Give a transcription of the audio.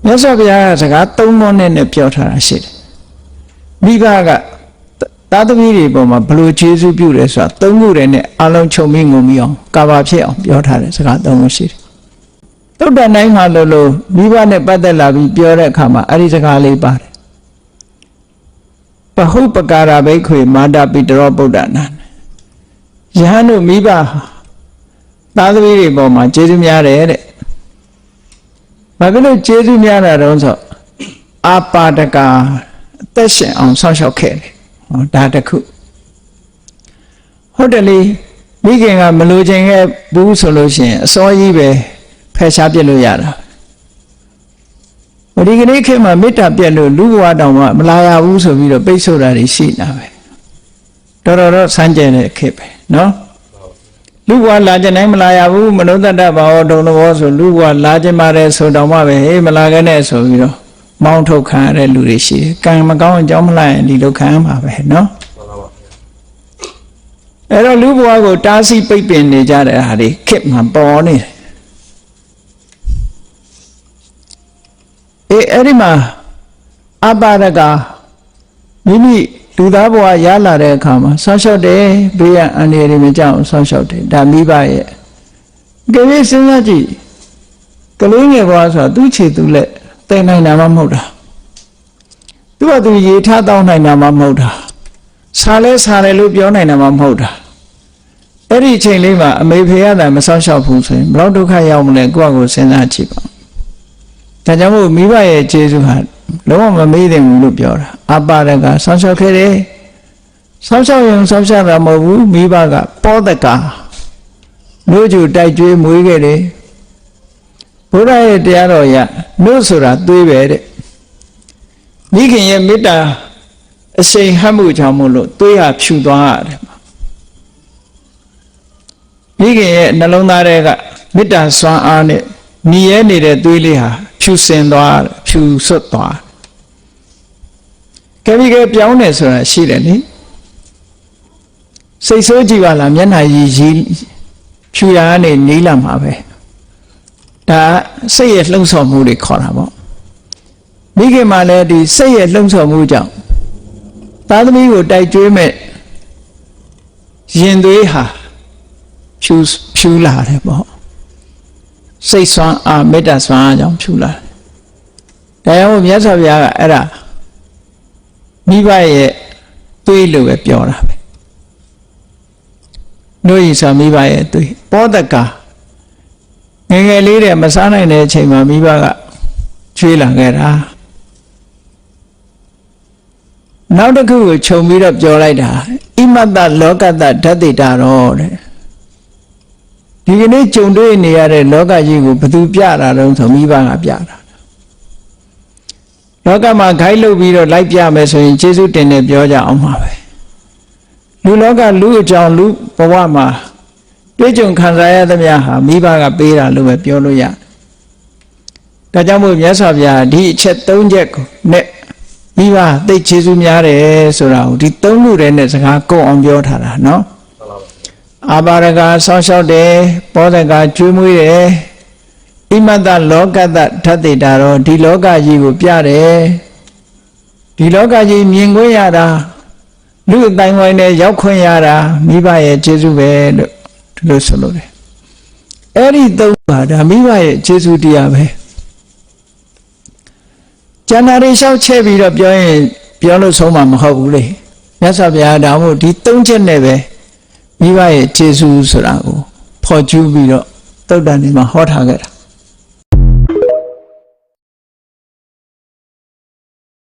မြတ်စွာဘုရားကစကားသုံးခုနဲ့ပြောထားတာရှိတယ်မိဘကသားသမီးတွေပေါ်မှာဘလို့ကျေးဇူးပြုတယ်ဆိုတာသုံးခုတည်းနဲ့အလုံးချုပ်မိငုံမိအောင်ကာဘာဖြစ်အောင်ပြောထားတယ်စကားသုံးခုရှိတယ်သုတ္တန်တိုင်းမှာလို့မိဘနဲ့ပတ်သက်လာပြီးပြောတဲ့အခါမှာအဲ့ဒီစကားလေးပါတယ်ပဟုပကာရဘိက္ခွေမာတာပိတရောဗုဒ္ဓနာယဟန်တို့မိဘသားသမီးတွေပေါ်မှာကျေးဇူးများတယ်တဲ့ဘာဖြစ်လို့ကျေးဇူးများတာတုံးဆိုအာပါဒကာအသက်ရှင်အောင်ဆောက်ရှောက်ခဲ့တယ်ဟောဒါတခုဟုတ်တယ်လေမိခင်ကမလိုချင်ခဲ့ဘူးဆိုလို့ရှိရင်အစောကြီးပဲဖယ်ရှားပြစ်လို့ရတာဒီကနေ့ခေတ်မှာမေတ္တာပြတ်လို့လူဘဝတောင်မှမလာရဘူးဆိုပြီးတော့ပိတ်ဆို့တာတွေရှိနေတာပဲတော်တော်ဆန်းကျင်တဲ့ခေတ်ပဲနော်လူဘဝလာခြင်းတိုင်းမလာရဘူးမနုဿတ္တဘာဝတုံတော်ဆိုလူဘဝလာခြင်းပါတယ်ဆိုတောင်မှပဲဟေးမလာခဲ့နဲ့ဆိုပြီးတော့မောင်းထုတ်ခံရတဲ့လူတွေရှိတယ်ကံမကောင်းအကြောင်းမလိုက်ရင်ဒီလိုခံရမှာပဲနော်အဲ့တော့လူဘဝကိုတားဆီးပိတ်ပင်နေကြတဲ့ဟာတွေခေတ်မှာပေါ်နေတယ်အဲ့ဒီမှာအပါဒကမိမိလူသားဘဝရလာတဲ့အခါမှာဆောင်းလျှောက်တယ်ဘေးရန်အန္တရာယ်တွေမကြောက်ဆောင်းလျှောက်တယ်ဒါမိဘရဲ့ကြည့်စဉ်းစားကြည့်ကလေးငယ်ဘဝဆိုတာသူ့ခြေသူ့လက်တင်နိုင်တာမှမဟုတ်တာသူကသူရေထားတောင်းနိုင်တာမှမဟုတ်တာစားလဲစားတယ်လို့ပြောနိုင်တာမှမဟုတ်တာအဲ့ဒီအချိန်လေးမှာအမေဖေရတာမဆောင်းလျှောက်ဘူးဆိုရင်ဘယ်တော့ဒုက္ခရောက်မလဲကိုယ့်အကိုစဉ်းစားကြည့်ပါဒါကြောင့်မို့မိဘရဲ့ကျေးဇူးဟာလုံးဝမမေ့သင့်ဘူးလို့ပြောတာအပါဒကဆောင်းလျှောက်ခဲ့တယ်ဆောင်းလျှောက်ရင်ဆောင်းလျှောက်တာမဟုတ်ဘူးမိဘကပောဒကလို့ကျူတိုက်ကျွေးမွေးခဲ့တယ်ဘုရားရဲ့တရားတော်ရလို့ဆိုတာသွေးပဲတဲ့မိခင်ရဲ့မေတ္တာအရှိန်ဟပ်မှုကြောင့်မို့လို့သွေးဟာဖြူသွားရတယ်မိခင်ရဲ့နှလုံးသားထဲကမေတ္တာစွမ်းအားနဲ့ညီရဲနေတဲ့သွေးလေးဟာဖြူစင်သွားဖြူဆွတ်သွားကဲပြီးကဲပြောင်းတယ်ဆိုတာရှိတယ်လေစိတ်ဆိုးကြည့်ပါလားမျက်နှာရည်ဖြူရကနေနေလာမှာပဲဒါစိတ်ရဲ့လှုံ့ဆော်မှုတွေခေါ်တာပေါ့မိခင်မှလည်းဒီစိတ်ရဲ့လှုံ့ဆော်မှုကြောင့်သားသမီးကိုတိုက်ကျွေးမဲ့ရင်သွေးဟာဖြူလာတယ်ပေါ့စိတ်ဆွမ်းအားမေတ္တာဆွမ်းအားကြောင့်ဖြူလာတယ်ဒါကြောင့်မြတ်စွာဘုရားကအဲ့ဒါမိဘရဲ့သွေးလို့ပဲပြောတာပဲနှုတ်ရည်ဆိုမိဘရဲ့သွေးပောဒကငယ်ငယ်လေးတဲ့မစားနိုင်တဲ့အချိန်မှာမိဘကချွေးလာခဲ့တာနောက်တစ်ခုကိုခြုံပြီးတော့ပြောလိုက်တာဣမတ္တလောကတ္တဓာတိတာရောတဲ့ဒီကနေ့ကြုံတွေ့နေရတဲ့လောကကြီးကိုဘယ်သူပြတာတုံးဆိုမိဘကပြတာလောကမှာခိုင်းလုပ်ပြီးတော့လိုက်ပြမယ်ဆိုရင်ကျေးဇူးတင်တယ်ပြောကြအောင်ပါပဲလူလောကလူအကြောင်းလူဘဝမှာတွေ့ကြုံခံစားရသမျှဟာမိဘကပေးတာလို့ပဲပြောလို့ရဒါကြောင့်မို့မြတ်စွာဘုရားဒီအချက်၃ချက်ကိုနဲ့မိဘသိကျေးဇူးများတယ်ဆိုတာကိုဒီ၃ခုတည်းနဲ့စကားကုန်အောင်ပြောထားတာနော်အာဘာရကဆောင်းလျှောက်တယ်ပောဒကကျွေးမွေးတယ်ဣမတ္တလောကတ္တဓာတိတာရောဒီလောကကြီးကိုပြတယ်ဒီလောကကြီးမြင်ခွင့်ရတာလူအတိုင်းဝိုင်းနဲ့ရောက်ခွင့်ရတာမိဘရဲ့ကျေးဇူးပဲလို့ဒီလိုဆိုလို့တယ်အဲ့ဒီသုံးပါဒါမိဘရဲ့ကျေးဇူးတရားပဲကျန်တာတွေလျှောက်ချက်ပြီးတော့ပြောရင်ပြောလို့ဆုံးမှာမဟုတ်ဘူးလေမြတ်စွာဘုရားဒါမှမဟုတ်ဒီ၃ချက်နဲ့ပဲမိဘရဲ့ကျေးဇူးဆိုတာကိုဖော်ကျူးပြီးတော့သုတ္တန်ဒီမှာဟောထားခဲ့တာ